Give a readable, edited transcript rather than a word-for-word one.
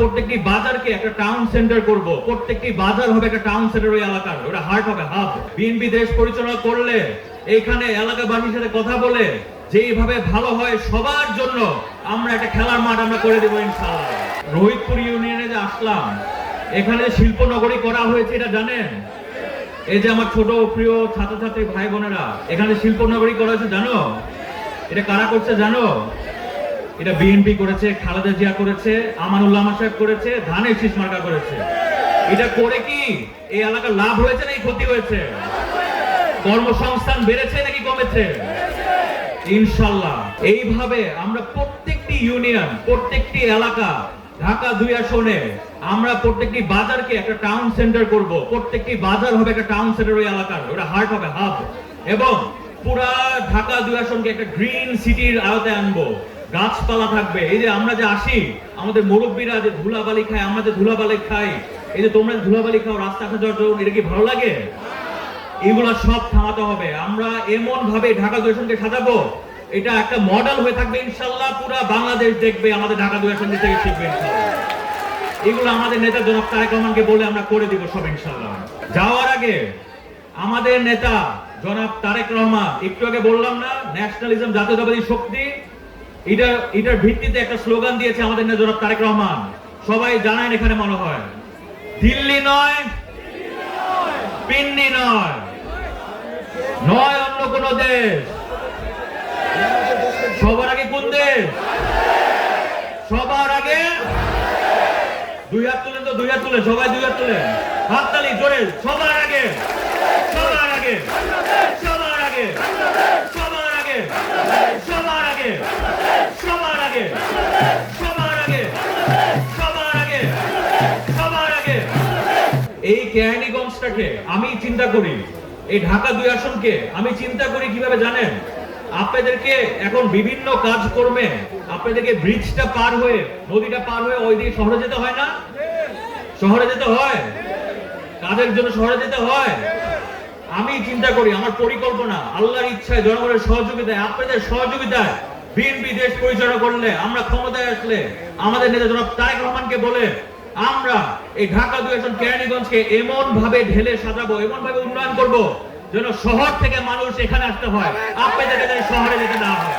প্রত্যেকটি বাজারকে একটা টাউন সেন্টার করব, প্রত্যেকটি বাজার হবে একটা টাউন সেন্টার ওই এলাকার, ওটা হার্ট হবে, হাব। বিএনপি দেশ পরিচালনা করলে এইখানে এলাকাবাসীর সাথে কথা বলে যেইভাবে ভালো হয় সবার জন্য আমরা একটা খেলার মাঠ আমরা করে দেবো ইনশাআল্লাহ। রোহিতপুর ইউনিয়নে যে আসলাম, এখানে শিল্প নগরী করা হয়েছে এটা জানেন? এই যে আমার ছোট প্রিয় ছাত্রছাত্রী ভাই বোনেরা, এখানে শিল্প নগরী করা হয়েছে জানো? এটা কারা করছে জানো? এটা বিএনপি করেছে, খালেদা জিয়া করেছে, আমানুল্লাহ সাহেব করেছে, ধানের শীষ মার্কা করেছে। এটা করে কি এই এলাকার লাভ হয়েছে নাকি ক্ষতি হয়েছে? কর্মসংস্থান বেড়েছে নাকি কমেছে? ইনশাআল্লাহ এইভাবে আমরা প্রত্যেকটি ইউনিয়ন, প্রত্যেকটি এলাকা, ঢাকা 2 আসনে আমরা প্রত্যেকটি বাজারকে একটা টাউন সেন্টার করব, প্রত্যেকটি বাজার হবে একটা টাউন সেন্টার ওই এলাকার, ওটা হার্ট হবে, হাব। এবং পুরা ঢাকা 2 আসনকে একটা গ্রিন সিটির আওতায় আনবো, গাছপালা থাকবে। এই যে আমরা যে আসি, আমাদের মুরব্বীরা যে ধুলাবালি খায়, আমরা যে ধুলাবালি খাই, এই যে তোমরা ধুলাবালি খাও রাস্তা আসা যাওয়ার জন্য, এটা কি ভালো লাগে? এগুলা সব থামাতে হবে। আমরা এমন ভাবে ঢাকা 2 আসনকে সাজাবো, এটা একটা মডেল হয়ে থাকবে ইনশাআল্লাহ। পুরা বাংলাদেশ দেখবে, আমাদের ঢাকা 2 আসন থেকে শিখবে ইনশাআল্লাহ। এগুলো আমাদের নেতা জনাব তারেক রহমানকে বলে আমরা করে দিব সব ইনশাআল্লাহ। যাওয়ার আগে আমাদের নেতা জনাব তারেক রহমান, একটু আগে বললাম না ন্যাশনালিজম, জাতীয়তাবাদী শক্তি, এটার ভিত্তিতে একটা স্লোগান দিয়েছে আমাদের নেতা জনাব তারেক রহমান। সবাই জানেন এখানে মনে হয়, দিল্লি নয়, পিন্নি নয়, নয় অন্য কোন দেশ। সবার আগে কোন দেশ? সবার আগে 2 হাত তুলেন তো, 2 হাত তুলেন, সবাই 2 হাত তুলেন, হাততালি জোরে। সবার আগে, সবার আগে, সবার আগে, সবার আগে, সবার আগে, সবার আগে, সবার আগে, সবার আগে, সবার আগে। এই কেরানীগঞ্জটাকে আমি চিন্তা করি, এই ঢাকা 2 আসনকে আমি চিন্তা করি কিভাবে জানেন? আপনাদেরকে এখন বিভিন্ন কাজকর্মে আপনাদেরকে ব্রিজটা পার হয়ে, নদীটা পার হয়ে ওইদিকে শহরে যেতে হয় না? শহরে যেতে হয়, কাজের জন্য শহরে যেতে হয়। আমি চিন্তা করি, আমার পরিকল্পনা, আল্লাহর ইচ্ছায়, জনগণের সহযোগিতায়, আপনাদের সহযোগিতায় বিএনপি দেশ পরিচালনা করলে, আমরা ক্ষমতায় আসলে আমাদের নেতা জনাব তারেক রহমানকে বলে আমরা এই ঢাকা 2 আসন কেরানীগঞ্জকে এমন ভাবে ঢেলে সাজাবো, এমন ভাবে উন্নয়ন করব যেন শহর থেকে মানুষ এখানে আসতে হয়, আপনাদের শহরে যেতে না হয়।